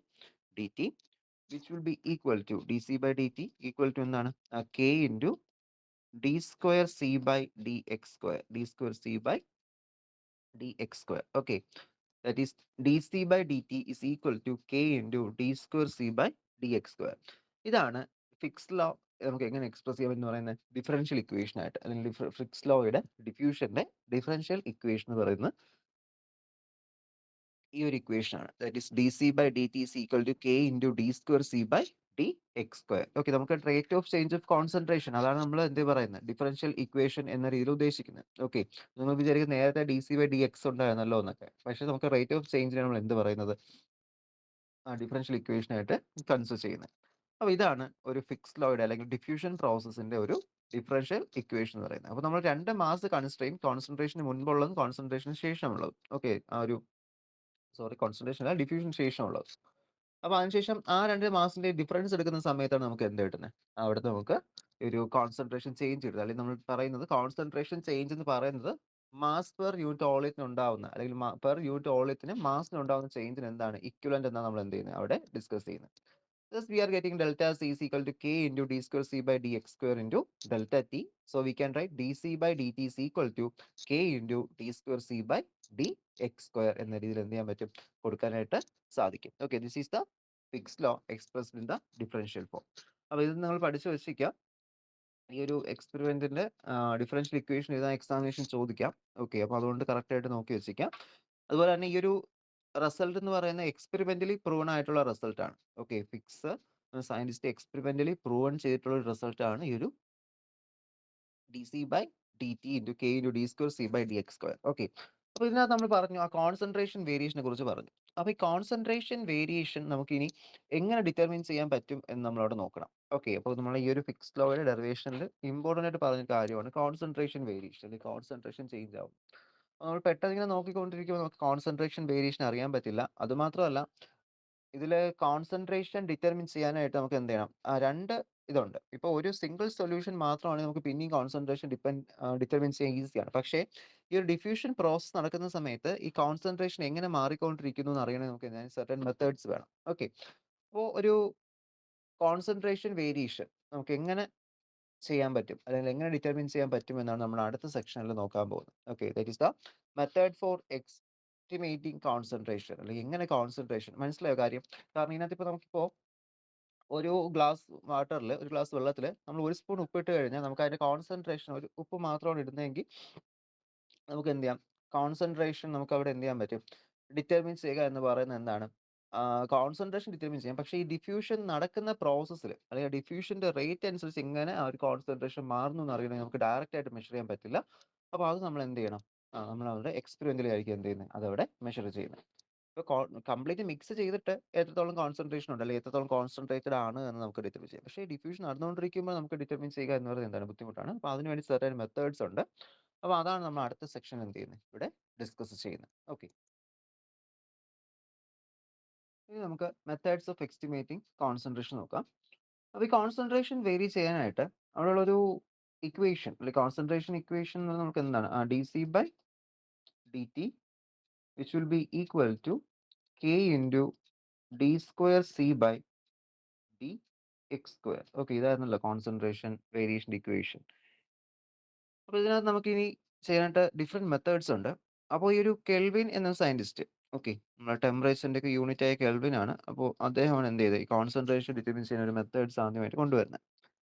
D T which will be equal to dc by dt equal to എന്താണ്? k into d square c by dx square, d square c by dx square. Okay, that is dc by dt is equal to k into d square c by dx square. ഇതാണ് fix law നമുക്ക് എങ്ങനെ express ചെയ്യാം എന്ന് പറയുന്നത് differential equation ആയിട്ട്, അല്ലെങ്കിൽ Fick's ലോയുടെ ഡിഫ്യൂഷന്റെ ഡിഫറൻഷ്യൽ ഇക്വേഷൻ എന്ന് പറയുന്നത് ഈ ഒരു ഇക്വേഷൻ ആണ്. That is D C by D t is equal to K into D square C by D X square. Okay, നമുക്ക് rate of change of concentration, അതാണ് നമ്മൾ എന്ത് പറയുന്നത് ഡിഫറൻഷ്യൽ ഇക്വേഷൻ എന്ന രീതിയിൽ ഉദ്ദേശിക്കുന്നത്. ഓക്കെ, നിങ്ങൾ വിചാരിക്കും നേരത്തെ D C by D X ഉണ്ടായിരുന്നല്ലോ എന്നൊക്കെ, പക്ഷേ നമുക്ക് റേറ്റ് ഓഫ് ചേഞ്ചിനെ നമ്മൾ എന്ത് പറയുന്നത് ഡിഫറൻഷ്യൽ ഇക്വേഷൻ ആയിട്ട് കൺസിഡർ ചെയ്യുന്നത്. അപ്പോൾ ഇതാണ് ഒരു ഫിക്സ് ലോയുടെ അല്ലെങ്കിൽ ഡിഫ്യൂഷൻ പ്രോസസ്സിന്റെ ഒരു ഡിഫറൻഷ്യൽ ഇക്വേഷൻ എന്ന് പറയുന്നത്. അപ്പോൾ നമ്മൾ രണ്ട് മാസ് കൺസ്ട്രെയിൻ, കോൺസെൻട്രേഷന് മുൻപുള്ളതും കോൺസെൻട്രേഷന് ശേഷമുള്ളതും. ഓക്കെ, കോൺസെൻട്രേഷൻ അല്ല, ഡിഫ്യൂഷൻ ശേഷമുള്ളത്. അപ്പോൾ അതിനുശേഷം ആ രണ്ട് മാസിന്റെ ഡിഫറൻസ് എടുക്കുന്ന സമയത്താണ് നമുക്ക് എന്ത് കിട്ടുന്നത്? അവിടുത്തെ നമുക്ക് ഒരു കോൺസെൻട്രേഷൻ ചേഞ്ച് കിട്ടുന്നത്. അല്ലെങ്കിൽ നമ്മൾ പറയുന്നത് കോൺസെൻട്രേഷൻ ചേഞ്ച് എന്ന് പറയുന്നത് മാസ് പെർ യൂണിറ്റ് വോളിയത്തിന് ഉണ്ടാവുന്ന, അല്ലെങ്കിൽ പെർ യൂണിറ്റ് വോളിയത്തിന് മാസിന് ഉണ്ടാവുന്ന ചേഞ്ചിന് എന്താണ് ഇക്വലന്റ് എന്നാണ് നമ്മൾ എന്ത് ചെയ്യുന്നത് അവിടെ ഡിസ്കസ് ചെയ്യുന്നത്. Thus, we are getting delta C is equal to K into d square C by dx square into delta T. So, we can write dC by dt is equal to K into d square C by dx square എന്ന രീതിയിൽ എന്ത് ചെയ്യാൻ പറ്റും? കൊടുക്കാനായിട്ട് സാധിക്കും. Okay, this is the Fick's law expressed in the differential form. അപ്പോൾ ഇത് നിങ്ങൾ പഠിച്ചു വെച്ചിരിക്കുക. ഈ ഒരു എക്സ്പെരിമെന്റിന്റെ ഡിഫറൻഷ്യൽ ഇക്വേഷൻ എഴുതാൻ എക്സാമിനേഷൻ ചോദിക്കാം. ഓക്കെ, അപ്പോൾ അതുകൊണ്ട് കറക്റ്റ് ആയിട്ട് നോക്കി വെച്ചിരിക്കാം. അതുപോലെ തന്നെ ഈ ഒരു റിസൾട്ട് എന്ന് പറയുന്നത് എക്സ്പെരിമെന്റലി പ്രൂവൺ ആയിട്ടുള്ള റിസൾട്ട് ആണ്. Okay, Fick's scientist experimentally proven ചെയ്തിട്ടുള്ള ഒരു റിസൾട്ട് ആണ് ഈ ഒരു D C by D T into K into D square C by D X square. Okay, അപ്പോൾ ഇതിനകത്ത് നമ്മൾ പറഞ്ഞു ആ കോൺസെൻട്രേഷൻ വേരിയേഷനെ കുറിച്ച് പറഞ്ഞു. അപ്പോൾ ഈ കോൺസെൻട്രേഷൻ വേരിയേഷൻ നമുക്ക് ഇനി എങ്ങനെ ഡിറ്റർമിൻ ചെയ്യാൻ പറ്റും എന്ന് നമ്മളവിടെ നോക്കണം. ഓക്കെ, അപ്പോൾ നമ്മൾ ഈ ഒരു ഫിക്സ് ലോയുടെ ഡെറിവേഷനിൽ ഇമ്പോർട്ടൻ്റ് ആയിട്ട് പറഞ്ഞ കാര്യമാണ് കോൺസെൻട്രേഷൻ വേരിയേഷൻ, അല്ലെങ്കിൽ കോൺസെൻട്രേഷൻ ചേഞ്ച് ആവും. നമ്മൾ പെട്ടെന്ന് ഇങ്ങനെ നോക്കിക്കൊണ്ടിരിക്കുമ്പോൾ നമുക്ക് കോൺസെൻട്രേഷൻ വേരിയേഷൻ അറിയാൻ പറ്റില്ല. അതുമാത്രമല്ല, ഇതിൽ കോൺസെൻട്രേഷൻ ഡിറ്റർമിൻ ചെയ്യാനായിട്ട് നമുക്ക് എന്ത് ചെയ്യണം? രണ്ട് ഇതുണ്ട്. ഇപ്പോൾ ഒരു സിംഗിൾ സൊല്യൂഷൻ മാത്രമാണെങ്കിൽ നമുക്ക് പിന്നെയും കോൺസെൻട്രേഷൻ ഡിറ്റർമിൻ ചെയ്യാൻ ഈസിയാണ്. പക്ഷേ ഈ ഒരു ഡിഫ്യൂഷൻ പ്രോസസ് നടക്കുന്ന സമയത്ത് ഈ കോൺസെൻട്രേഷൻ എങ്ങനെ മാറിക്കൊണ്ടിരിക്കുന്നു എന്ന് അറിയണമെങ്കിൽ നമുക്ക് സെർട്ടൻ മെത്തേഡ്സ് വേണം. ഓക്കെ, അപ്പോൾ ഒരു കോൺസെൻട്രേഷൻ വേരിയേഷൻ നമുക്ക് എങ്ങനെ ചെയ്യാൻ പറ്റും, അല്ലെങ്കിൽ എങ്ങനെ ഡിറ്റർമിൻ ചെയ്യാൻ പറ്റും എന്നാണ് നമ്മൾ അടുത്ത സെക്ഷനിൽ നോക്കാൻ പോകുന്നത്. Okay, that is the method for estimating concentration, അല്ലെങ്കിൽ എങ്ങനെ കോൺസെൻട്രേഷൻ മനസ്സിലായോ കാര്യം? കാരണം ഇതിനകത്ത് ഇപ്പോൾ നമുക്കിപ്പോൾ ഒരു ഗ്ലാസ് വാട്ടറിൽ, ഒരു ഗ്ലാസ് വെള്ളത്തിൽ നമ്മൾ 1 സ്പൂൺ ഉപ്പിട്ട് കഴിഞ്ഞാൽ നമുക്ക് അതിന്റെ കോൺസെൻട്രേഷൻ, ഒരു ഉപ്പ് മാത്രമാണ് ഇടുന്നതെങ്കിൽ നമുക്ക് എന്ത് ചെയ്യാം? കോൺസെൻട്രേഷൻ നമുക്ക് അവിടെ എന്ത് ചെയ്യാൻ പറ്റും? ഡിറ്റർമിൻ ചെയ്യുക എന്ന് പറയുന്നത് എന്താണ്? കോൺസെൻട്രേഷൻ ഡിറ്റർമിൻ ചെയ്യാം. പക്ഷേ ഈ ഡിഫ്യൂഷൻ നടക്കുന്ന പ്രോസസ്സിൽ, അല്ലെങ്കിൽ ഡിഫ്യൂഷന്റെ റേറ്റ് അനുസരിച്ച് എങ്ങനെ ആ ഒരു കോൺസെൻട്രേഷൻ മാറുന്നു എന്ന് അറിയണമെങ്കിൽ നമുക്ക് ഡയറക്റ്റ് ആയിട്ട് മെഷർ ചെയ്യാൻ പറ്റില്ല. അപ്പോൾ അത് നമ്മൾ എന്ത് ചെയ്യണം? നമ്മൾ അവിടെ എക്സ്പെരിമെന്റലി ആയിരിക്കും എന്ത് ചെയ്യുന്നത്, അതവിടെ മെഷർ ചെയ്യുന്നത്. ഇപ്പോൾ കംപ്ലീറ്റ് മിക്സ് ചെയ്തിട്ട് എത്രത്തോളം കോൺസെൻട്രേഷൻ ഉണ്ട്, അല്ലെങ്കിൽ എത്രത്തോളം കോൺസെൻട്രേറ്റഡ് ആണ് എന്ന് നമുക്ക് ഡിറ്റർമിൻ ചെയ്യാം. പക്ഷേ ഡിഫ്യൂഷൻ നടന്നുകൊണ്ടിരിക്കുമ്പോൾ നമുക്ക് ഡിറ്റർമിൻ ചെയ്യുക എന്ന് പറയുന്നത് എന്താണ്, ബുദ്ധിമുട്ടാണ്. അപ്പോൾ അതിനുവേണ്ടി സെർട്ടൻ മെത്തേഡ്സ് ഉണ്ട്. അപ്പോൾ അതാണ് നമ്മൾ അടുത്ത സെക്ഷൻ എന്ത് ചെയ്യുന്നത്, ഇവിടെ ഡിസ്കസ് ചെയ്യുന്നത്. ഓക്കെ, ഇനി നമുക്ക് മെത്തേഡ്സ് ഓഫ് എസ്റ്റിമേറ്റിംഗ് കോൺസെൻട്രേഷൻ നോക്കാം. അപ്പോൾ ഈ കോൺസെൻട്രേഷൻ വേരി ചെയ്യാനായിട്ട് അവിടെയുള്ളൊരു ഇക്വേഷൻ, അല്ലെങ്കിൽ കോൺസെൻട്രേഷൻ ഇക്വേഷൻ നമുക്ക് എന്താണ്? D C by D t which will be equal to K into D square C by D X square. Okay, ഇതായിരുന്നല്ലോ കോൺസെൻട്രേഷൻ വേരിയേഷൻ ഇക്വേഷൻ. അപ്പോൾ ഇതിനകത്ത് നമുക്കിനി ചെയ്യാനായിട്ട് ഡിഫറെൻറ്റ് മെത്തേഡ്സ് ഉണ്ട്. അപ്പോൾ ഈ ഒരു കെൽവിൻ എന്ന സയൻറ്റിസ്റ്റ്, ഓക്കെ, നമ്മുടെ ടെമ്പറേച്ചറിൻ്റെ ഒക്കെ യൂണിറ്റ് ആയ കെൽവിൻ ആണ്. അപ്പോൾ അദ്ദേഹമാണ് എന്ത് ചെയ്തത്, ഈ കോൺസെൻട്രേഷൻ ഡിറ്റർമിൻ ചെയ്യുന്ന ഒരു മെത്തേഡ്സ് ആദ്യമായിട്ട് കൊണ്ടുവരുന്നത്.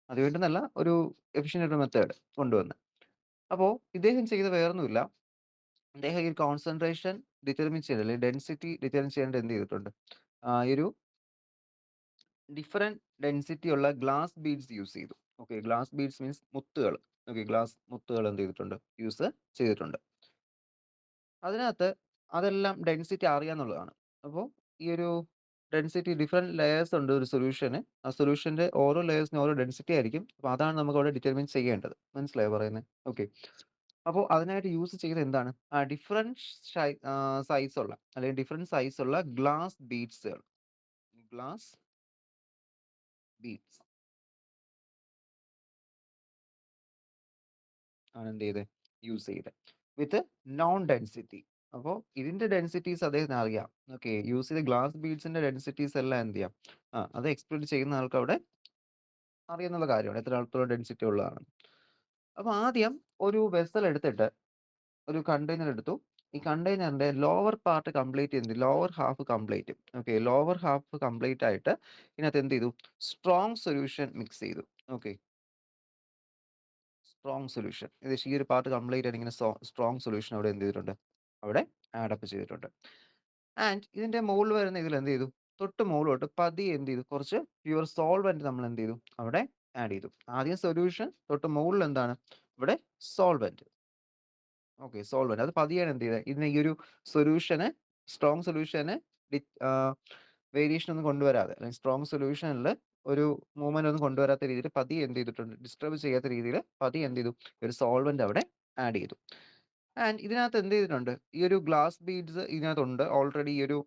അതുകൊണ്ടെന്നല്ല, ഒരു എഫിഷ്യൻ്റ് ആയിട്ടുള്ള മെത്തേഡ് കൊണ്ടുവന്നത്. അപ്പോൾ ഇദ്ദേഹം ചെയ്തത് വേറൊന്നുമില്ല, അദ്ദേഹം ഈ കോൺസെൻട്രേഷൻ ഡിറ്റർമിൻ ചെയ്യേണ്ടത്, അല്ലെങ്കിൽ ഡെൻസിറ്റി ഡിറ്റർമിൻ ചെയ്യേണ്ടത് എന്ത് ചെയ്തിട്ടുണ്ട്, ഈ ഒരു ഡിഫറെൻറ്റ് ഡെൻസിറ്റി ഉള്ള ഗ്ലാസ് ബീഡ്സ് യൂസ് ചെയ്തു. ഓക്കെ, ഗ്ലാസ് ബീഡ്സ് മീൻസ് മുത്തുകൾ. ഓക്കെ, ഗ്ലാസ് മുത്തുകൾ എന്ത് ചെയ്തിട്ടുണ്ട്, യൂസ് ചെയ്തിട്ടുണ്ട്. അതിനകത്ത് അതെല്ലാം ഡെൻസിറ്റി അറിയാന്നുള്ളതാണ്. അപ്പോൾ ഈ ഒരു ഡെൻസിറ്റി ഡിഫറെൻറ്റ് ലെയേഴ്സ് ഉണ്ട് ഒരു സൊല്യൂഷന്. ആ സൊല്യൂഷൻ്റെ ഓരോ ലെയേഴ്സിനും ഓരോ ഡെൻസിറ്റി ആയിരിക്കും. അപ്പോൾ അതാണ് നമുക്കവിടെ ഡിറ്റർമിൻ ചെയ്യേണ്ടത്. മനസ്സിലായോ പറയുന്നത്? ഓക്കെ. അപ്പോൾ അതിനായിട്ട് യൂസ് ചെയ്തത് എന്താണ്, ഡിഫറെൻറ്റ് സൈസുള്ള, അല്ലെങ്കിൽ ഡിഫറെൻറ്റ് സൈസുള്ള ഗ്ലാസ് ബീഡ്സുകൾ. ഗ്ലാസ് ബീഡ്സ് ആണ് എന്ത് ചെയ്തത്, യൂസ് ചെയ്തത് വിത്ത് നോൺ ഡെൻസിറ്റി. അപ്പോൾ ഇതിന്റെ ഡെൻസിറ്റീസ് അദ്ദേഹത്തിന് അറിയാം. ഓക്കെ, യൂസ് ചെയ്ത ഗ്ലാസ് ബീഡ്സിന്റെ ഡെൻസിറ്റീസ് എല്ലാം എന്ത് ചെയ്യാം, അത് എക്സ്പ്ലോർ ചെയ്യുന്ന ആൾക്ക് അവിടെ അറിയാന്നുള്ള കാര്യമാണ്, എത്ര ആൾക്കുള്ള ഡെൻസിറ്റി ഉള്ളതാണ്. അപ്പോൾ ആദ്യം ഒരു വെസൽ എടുത്തിട്ട് ഒരു കണ്ടെയ്നർ എടുത്തു. ഈ കണ്ടെയ്നറിന്റെ ലോവർ പാർട്ട് കംപ്ലീറ്റ് ചെയ്തു, lower half complete. Okay, lower half complete ആയിട്ട് ഇതിനകത്ത് എന്ത് ചെയ്തു, സ്ട്രോങ് സൊല്യൂഷൻ മിക്സ് ചെയ്തു. ഓക്കെ, സ്ട്രോങ് സൊല്യൂഷൻ, ഏകദേശം ഈ ഒരു പാർട്ട് കംപ്ലീറ്റ് ആയിട്ട് ഇങ്ങനെ സ്ട്രോങ് സൊല്യൂഷൻ അവിടെ എന്ത് ചെയ്തിട്ടുണ്ട്, അവിടെ ആഡപ്പ് ചെയ്തിട്ടുണ്ട്. ആൻഡ് ഇതിന്റെ മുകളിൽ വരുന്ന ഇതിൽ എന്ത് ചെയ്തു, തൊട്ട് മുകളിലോട്ട് പതിയെ എന്ത് ചെയ്തു, കുറച്ച് പ്യുവർ സോൾവെന്റ് നമ്മൾ എന്ത് ചെയ്തു, അവിടെ ആഡ് ചെയ്തു. ആദ്യം സൊല്യൂഷൻ, തൊട്ട് മുകളിൽ എന്താണ്, ഇവിടെ സോൾവെന്റ്. ഓക്കെ, സോൾവെന്റ് അത് പതിയാണ് എന്ത് ചെയ്തത്, ഇതിന് ഈ ഒരു സൊല്യൂഷന്, സ്ട്രോങ് സൊല്യൂഷന് വേരിയേഷൻ ഒന്നും കൊണ്ടുവരാതെ, അല്ലെങ്കിൽ സ്ട്രോങ് സൊല്യൂഷനിൽ ഒരു മൂവ്മെന്റ് ഒന്നും കൊണ്ടുവരാത്ത രീതിയിൽ പതിയെ എന്ത് ചെയ്തിട്ടുണ്ട്, ഡിസ്റ്റർബ് ചെയ്യാത്ത രീതിയിൽ പതിയെ എന്ത് ചെയ്തു, ഒരു സോൾവെന്റ് അവിടെ ആഡ് ചെയ്തു. ആൻഡ് ഇതിനകത്ത് എന്ത് ചെയ്തിട്ടുണ്ട്, ഈ ഒരു ഗ്ലാസ് ബീഡ്സ് ഇതിനകത്തുണ്ട് ഓൾറെഡി. ഈ ഒരു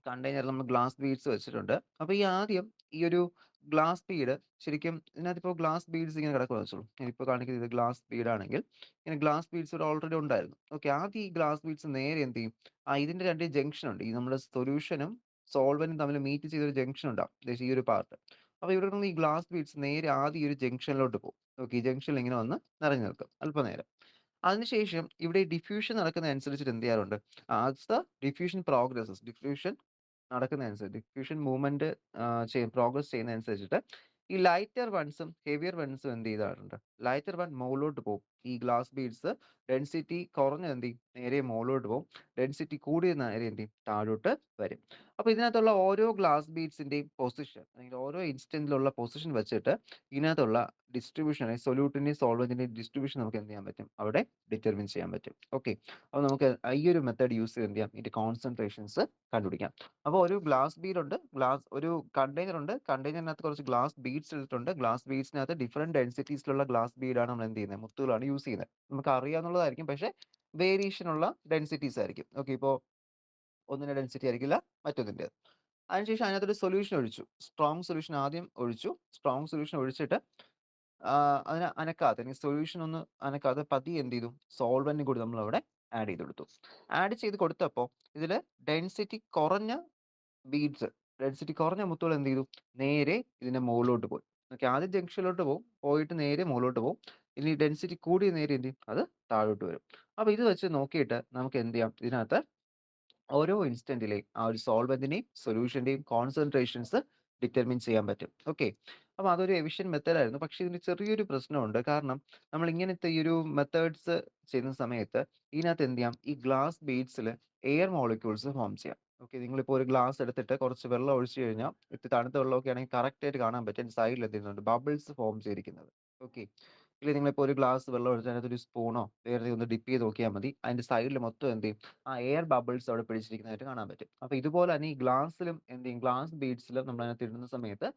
കണ്ടെയ്നറിൽ നമ്മൾ ഗ്ലാസ് ബീഡ്സ് വെച്ചിട്ടുണ്ട്. അപ്പോൾ ഈ ആദ്യം ഈ ഒരു ഗ്ലാസ് ബീഡ്, ശരിക്കും ഇതിനകത്തിപ്പോൾ ഗ്ലാസ് ബീഡ്സ് ഇങ്ങനെ കിടക്കുക വെച്ചോളൂ. ഞാനിപ്പോൾ കാണിക്കുന്നത് ഇത് ഗ്ലാസ് ബീഡ് ആണെങ്കിൽ, ഇങ്ങനെ ഗ്ലാസ് ബീഡ്സ് ഇവിടെ ഓൾറെഡി ഉണ്ടായിരുന്നു. ഓക്കെ, ആദ്യം ഈ ഗ്ലാസ് ബീഡ്സ് നേരെ എന്ത് ചെയ്യും, ഇതിന്റെ രണ്ട് ജംഗ്ഷൻ ഉണ്ട്, ഈ നമ്മുടെ സൊല്യൂഷനും സോൾവെന്റും തമ്മിൽ മീറ്റ് ചെയ്തൊരു ജംഗ്ഷൻ ഉണ്ടാവും, ഈ ഒരു പാർട്ട്. അപ്പോൾ ഇവിടെ നിന്ന് ഈ ഗ്ലാസ് ബീഡ്സ് നേരെ ആദ്യം ഈ ഒരു ജംഗ്ഷനിലോട്ട് പോകും. ഓക്കെ, ഈ ജംഗ്ഷനിൽ ഇങ്ങനെ വന്ന് നിറഞ്ഞു നിൽക്കും അല്പനേരം. അതിനുശേഷം ഇവിടെ ഡിഫ്യൂഷൻ നടക്കുന്നതനുസരിച്ചിട്ട് എന്ത് ചെയ്യാറുണ്ട്, as the diffusion progresses, diffusion നടക്കുന്നതനുസരിച്ച്, ഡിഫ്യൂഷൻ മൂവ്മെന്റ് പ്രോഗ്രസ് ചെയ്യുന്നതനുസരിച്ചിട്ട് ഈ ലൈറ്റർ വൺസും ഹെവിയർ വൺസും എന്ത് ചെയ്താറുണ്ട്, ലൈറ്റർ വൺ മുകളിലോട്ട് പോകും. ഈ ഗ്ലാസ് ബീഡ്സ് ഡെൻസിറ്റി കുറഞ്ഞ എന്ത് ചെയ്യും, നേരെ മുകളിലോട്ട് പോകും. ഡെൻസിറ്റി കൂടിയ നേരെ എന്ത് ചെയ്യും, താഴോട്ട് വരും. അപ്പോൾ ഇതിനകത്തുള്ള ഓരോ ഗ്ലാസ് ബീഡ്സിന്റെയും പൊസിഷൻ, അല്ലെങ്കിൽ ഓരോ ഇൻസ്റ്റന്റിലുള്ള പൊസിഷൻ വെച്ചിട്ട് ഇതിനകത്തുള്ള ഡിസ്ട്രിബ്യൂഷൻ, അല്ലെങ്കിൽ സൊല്യൂട്ടിന്റെയും സോൾവെന്റിന്റെയും ഡിസ്ട്രിബ്യൂഷൻ നമുക്ക് എന്ത് ചെയ്യാൻ പറ്റും, അവിടെ ഡിറ്റർമിൻ ചെയ്യാൻ പറ്റും. ഓക്കെ, അപ്പോൾ നമുക്ക് ഈ ഒരു മെത്തേഡ് യൂസ് ചെയ്ത് എന്ത് ചെയ്യാം, ഇതിന്റെ കോൺസെൻട്രേഷൻസ് കണ്ടുപിടിക്കാം. അപ്പോൾ ഒരു ഗ്ലാസ് ബീഡ് ഉണ്ട്, ഒരു കണ്ടെയ്നർ ഉണ്ട്, കണ്ടെയ്നറിനകത്ത് കുറച്ച് ഗ്ലാസ് ബീഡ്സ് എടുത്തിട്ടുണ്ട്. ഗ്ലാസ് ബീഡ്സിനകത്ത് ഡിഫറെന്റ് ഡെൻസിറ്റീസിലുള്ള ഗ്ലാസ് ബീഡാണ് നമ്മൾ എന്ത് ചെയ്യുന്നത്, മുത്തുകളാണ് യൂസ് ചെയ്യുന്നത്. നമുക്ക് അറിയാവുന്നതായിരിക്കും, പക്ഷേ വേരിയേഷൻ ഉള്ള ഡെൻസിറ്റീസ് ആയിരിക്കും. ഓക്കെ, ഇപ്പോൾ ഒന്നിന്റെ ഡെൻസിറ്റി ആയിരിക്കില്ല മറ്റൊന്നിൻ്റെ. അതിനുശേഷം അതിനകത്തൊരു സൊല്യൂഷൻ ഒഴിച്ചു, സ്ട്രോങ് സൊല്യൂഷൻ ആദ്യം ഒഴിച്ചു. സ്ട്രോങ് സൊല്യൂഷൻ ഒഴിച്ചിട്ട് അതിനെ അനക്കാതെ, അല്ലെങ്കിൽ സൊല്യൂഷൻ ഒന്ന് അനക്കാതെ പതിയെ എന്ത് ചെയ്തു, സോൾവെന്റും കൂടി നമ്മൾ അവിടെ ആഡ് ചെയ്ത് കൊടുത്തു. ആഡ് ചെയ്ത് കൊടുത്തപ്പോൾ ഇതിൽ ഡെൻസിറ്റി കുറഞ്ഞ ബീഡ്സ്, ഡെൻസിറ്റി കുറഞ്ഞ മുത്തുകൾ എന്ത് ചെയ്തു, നേരെ ഇതിന്റെ മുകളിലോട്ട് പോയി. ഓക്കെ, ആദ്യം ജംഗ്ഷനിലോട്ട് പോകും, പോയിട്ട് നേരെ മുകളിലോട്ട് പോകും. ഇനി ഡെൻസിറ്റി കൂടിയ നേരെ എന്ത് ചെയ്യും, അത് താഴോട്ട് വരും. അപ്പോൾ ഇത് വെച്ച് നോക്കിയിട്ട് നമുക്ക് എന്ത് ചെയ്യാം, ഇതിനകത്ത് ഓരോ ഇൻസ്റ്റന്റിലെയും ആ ഒരു സോൾവെന്റിന്റെയും സൊല്യൂഷന്റെയും കോൺസെൻട്രേഷൻസ് ഡിറ്റർമിൻ ചെയ്യാൻ പറ്റും. ഓക്കെ, അപ്പോൾ അതൊരു എഫിഷ്യന്റ് മെത്തേഡ് ആയിരുന്നു. പക്ഷേ ഇതിന് ചെറിയൊരു പ്രശ്നമുണ്ട്. കാരണം നമ്മൾ ഇങ്ങനത്തെ ഈ ഒരു മെത്തേഡ്സ് ചെയ്യുന്ന സമയത്ത് ഇതിനകത്ത് എന്ത് ചെയ്യാം, ഈ ഗ്ലാസ് ബീഡ്സിൽ എയർ മോളിക്യൂൾസ് ഫോം ചെയ്യാം. ഓക്കെ, നിങ്ങളിപ്പോൾ ഒരു ഗ്ലാസ് എടുത്തിട്ട് കുറച്ച് വെള്ളം ഒഴിച്ചു കഴിഞ്ഞാൽ, ഇത് തണുത്ത വെള്ളമൊക്കെ ആണെങ്കിൽ കറക്റ്റ് ആയിട്ട് കാണാൻ പറ്റും സൈഡിൽ എന്ത് ചെയ്യുന്നുണ്ട്, ബബിൾസ് ഫോം ചെയ്തിരിക്കുന്നത്. ഓക്കെ, ഇല്ല നിങ്ങളിപ്പോൾ ഒരു ഗ്ലാസ് വെള്ളം ഒഴിച്ച് അതിനകത്ത് ഒരു സ്പൂണോ വേറെ ഒന്ന് ഡിപ്പ് ചെയ്ത് നോക്കിയാൽ മതി, അതിന്റെ സൈഡിൽ മൊത്തം എന്ത് ചെയ്യും, എയർ ബബിൾസ് അവിടെ പിടിച്ചിരിക്കുന്നതായിട്ട് കാണാൻ പറ്റും. അപ്പോൾ ഇതുപോലെ തന്നെ ഈ ഗ്ലാസ്സിലും എന്ത് ചെയ്യും, ഗ്ലാസ് ബീഡ്സിലും നമ്മൾ അതിനകത്ത് ഇടുന്ന സമയത്ത്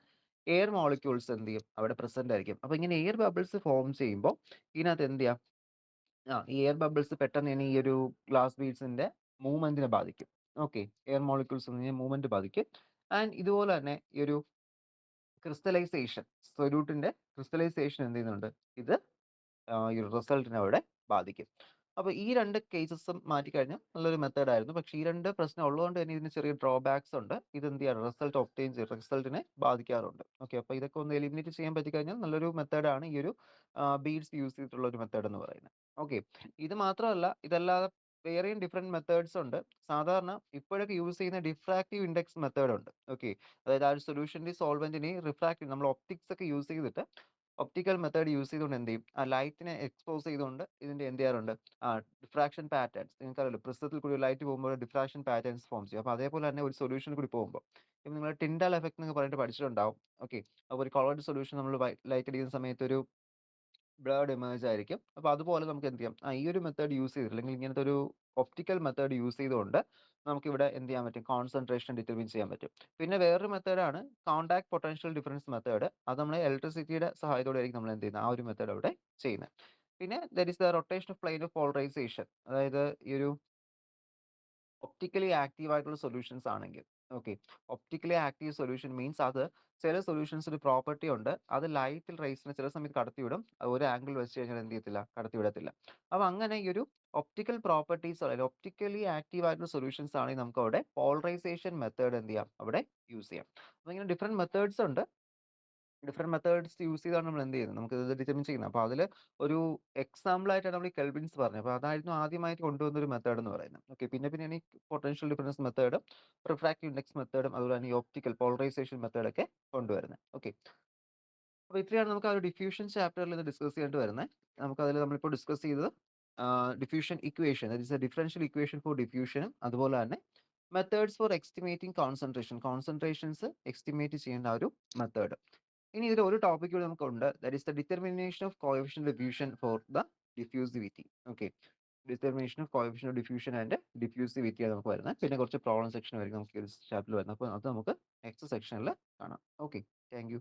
എയർ മോളിക്യൂൾസ് എന്ത് ചെയ്യും, അവിടെ പ്രസന്റ് ആയിരിക്കും. അപ്പോൾ ഇങ്ങനെ എയർ ബബിൾസ് ഫോം ചെയ്യുമ്പോൾ ഇതിനകത്ത് എന്ത് ചെയ്യാം, ഈ എയർ ബബിൾസ് പെട്ടെന്ന് തന്നെ ഈ ഒരു ഗ്ലാസ് ബീഡ്സിന്റെ മൂവ്മെന്റിനെ ബാധിക്കും. ഓക്കെ, എയർ മോളിക്യൂൾസ് മൂവ്മെന്റ് ബാധിക്കും. ആൻഡ് ഇതുപോലെ തന്നെ ഈ ഒരു ക്രിസ്റ്റലൈസേഷൻ, സൊല്യൂട്ടിന്റെ ക്രിസ്റ്റലൈസേഷൻ എന്ത് ചെയ്യുന്നുണ്ട്, ഇത് ഈ റിസൾട്ടിനെ അവിടെ ബാധിക്കും. അപ്പോൾ ഈ 2 കേസസും മാറ്റിക്കഴിഞ്ഞാൽ നല്ലൊരു മെത്തേഡായിരുന്നു. പക്ഷേ ഈ 2 പ്രശ്നം ഉള്ളതുകൊണ്ട് തന്നെ ഇതിന് ചെറിയ ഡ്രോബാക്സ് ഉണ്ട്. ഇതെന്ത് ചെയ്യാണ് റിസൾട്ട് ഒബ്റ്റെയിൻ റിസൾട്ടിനെ ബാധിക്കാറുണ്ട്. ഓക്കെ. അപ്പോൾ ഇതൊക്കെ ഒന്ന് എലിമിനേറ്റ് ചെയ്യാൻ പറ്റിക്കഴിഞ്ഞാൽ നല്ലൊരു മെത്തേഡാണ് ഈ ഒരു ബീഡ്സ് യൂസ് ചെയ്തിട്ടുള്ള ഒരു മെത്തേഡ് എന്ന് പറയുന്നത്. ഓക്കെ. ഇത് മാത്രമല്ല ഇതല്ലാതെ വേറെയും ഡിഫറെന്റ് മെത്തേഡ്സ് ഉണ്ട്. സാധാരണ ഇപ്പോഴൊക്കെ യൂസ് ചെയ്യുന്ന ഡിഫ്രാക്റ്റീവ് ഇൻഡെക്സ് മെത്തേഡ് ഉണ്ട്. ഓക്കെ. അതായത് ആ ഒരു സൊല്യൂഷന്റെ സോൾവെന്റിനെ റിഫ്രാക്ട് നമ്മൾ ഒപ്റ്റിക്സ് ഒക്കെ യൂസ് ചെയ്തിട്ട് ഒപ്റ്റിക്കൽ മെത്തേഡ് യൂസ് ചെയ്തുകൊണ്ട് എന്ത് ചെയ്യും ആ ലൈറ്റിനെ എക്സ്പോസ് ചെയ്തുകൊണ്ട് ഇതിന്റെ എന്ത് ചെയ്യാറുണ്ട് ആ ഡിഫ്രാക്ഷൻ പാറ്റേൺസ് നിങ്ങൾക്കറിയാലോ പ്രിസത്തിൽ കൂടി ലൈറ്റ് പോകുമ്പോൾ ഡിഫ്രാക്ഷൻ പാറ്റേൺസ് ഫോം ചെയ്യും. അപ്പോൾ അതേപോലെ തന്നെ ഒരു സൊല്യൂഷനിൽ കൂടി പോകുമ്പോൾ ഇപ്പം നിങ്ങൾ ടിൻഡൽ എഫക്ട് എന്നൊക്കെ പറഞ്ഞിട്ട് പഠിച്ചിട്ടുണ്ടാവും. ഓക്കെ. അപ്പോൾ ഒരു കളർഡ് സൊല്യൂഷൻ നമ്മൾ ലൈറ്റ് അടിക്കുന്ന സമയത്ത് ഒരു ബ്ലർഡ് ഇമേജ് ആയിരിക്കും. അപ്പോൾ അതുപോലെ നമുക്ക് എന്ത് ചെയ്യാം ഈ ഒരു മെത്തേഡ് യൂസ് ചെയ്തിട്ട് അല്ലെങ്കിൽ ഇങ്ങനത്തെ ഒരു ഒപ്റ്റിക്കൽ മെത്തേഡ് യൂസ് ചെയ്തുകൊണ്ട് നമുക്കിവിടെ എന്ത് ചെയ്യാൻ പറ്റും കോൺസെൻട്രേഷൻ ഡിറ്റർമിൻ ചെയ്യാൻ പറ്റും. പിന്നെ വേറൊരു മെത്തേഡാണ് കോൺടാക്ട് പൊട്ടൻഷ്യൽ ഡിഫറൻസ് മെത്തേഡ്. അത് നമ്മൾ ഇലക്ട്രിസിറ്റിയുടെ സഹായത്തോടെ ആയിരിക്കും നമ്മൾ എന്ത് ചെയ്യുന്നത് ആ ഒരു മെത്തേഡ് അവിടെ ചെയ്യുന്നത്. പിന്നെ there is the rotation of plane of polarisation. അതായത് ഈ ഒരു ഒപ്റ്റിക്കലി ആക്റ്റീവ് ആയിട്ടുള്ള സൊല്യൂഷൻസ് ആണെങ്കിൽ okay optically active solution means അത് ചില സൊല്യൂഷൻസ് ഒരു പ്രോപ്പർട്ടി ഉണ്ട് അത് ലൈറ്റിൽ റേസിനെ ചില സമയത്ത് കടത്തിവിടും അത് ഒരു ആംഗിൾ വെച്ച് കഴിഞ്ഞാൽ എന്ത് ചെയ്യത്തില്ല കടത്തിവിടത്തില്ല. അപ്പോൾ അങ്ങനെ ഈ ഒരു ഒപ്റ്റിക്കൽ പ്രോപ്പർട്ടീസ് അതായത് ഒപ്റ്റിക്കലി ആക്റ്റീവ് ആയിട്ടുള്ള സൊല്യൂഷൻസ് ആണെങ്കിൽ നമുക്ക് അവിടെ പോളറൈസേഷൻ മെത്തേഡ് എന്ത് ചെയ്യാം അവിടെ യൂസ് ചെയ്യാം. അപ്പോൾ ഇങ്ങനെ ഡിഫറെന്റ് മെത്തേഡ്സ് ഉണ്ട്. ഡിഫറെന്റ് മെത്തേഡ്സ് യൂസ് ചെയ്താണ് നമ്മൾ എന്ത് ചെയ്യുന്നത് നമുക്ക് ഇത് ഡിറ്റർമിൻ ചെയ്യുന്നത്. അപ്പോൾ അതിൽ ഒരു എക്സാമ്പിൾ ആയിട്ടാണ് നമ്മൾ ഈ കെൽവിൻസ് പറഞ്ഞത്. അപ്പോൾ അതായിരുന്നു ആദ്യമായിട്ട് കൊണ്ടുവന്ന ഒരു മെത്തേഡ് എന്ന് പറയുന്നത്. ഓക്കെ. പിന്നെ ഈ പൊട്ടൻഷ്യൽ ഡിഫറൻസ് മെത്തേഡും റിഫ്രാക്റ്റീവ് ഇൻഡെക്സ് മെത്തേഡും അതുപോലെ തന്നെ ഈ ഒപ്റ്റിക്കൽ പോളറൈസേഷൻ മെത്തേഡൊക്കെ കൊണ്ടുവരുന്നത്. ഓക്കെ. അപ്പോൾ ഇത്രയാണ് നമുക്ക് ആ ഒരു ഡിഫ്യൂഷൻ ചാപ്റ്ററിൽ ഇത് ഡിസ്കസ് ചെയ്തിട്ട് വരുന്നത്. നമുക്കതിൽ നമ്മളിപ്പോൾ ഡിസ്കസ് ചെയ്തത് diffusion equation that is a differential equation for ഡിഫ്യൂഷനും അതുപോലെ തന്നെ methods for estimating concentrations estimate ചെയ്യേണ്ട ആ ഒരു മെത്തേഡ്. ഇനി ഇതിൽ ഒരു ടോപ്പിക് കൂടി നമുക്കുണ്ട് that is the determination of coefficient diffusion for the diffusivity. Okay. Determination of coefficient of diffusion and diffusivity ആണ് നമുക്ക് വരുന്നത്. പിന്നെ കുറച്ച് പ്രോബ്ലം സെക്ഷൻ ആയിരിക്കും നമുക്ക് ഈ ചാപ്റ്ററിൽ വരുന്നത്. അപ്പോൾ അത് നമുക്ക് നെക്സ്റ്റ് സെക്ഷനിൽ കാണാം. ഓക്കെ. Thank you.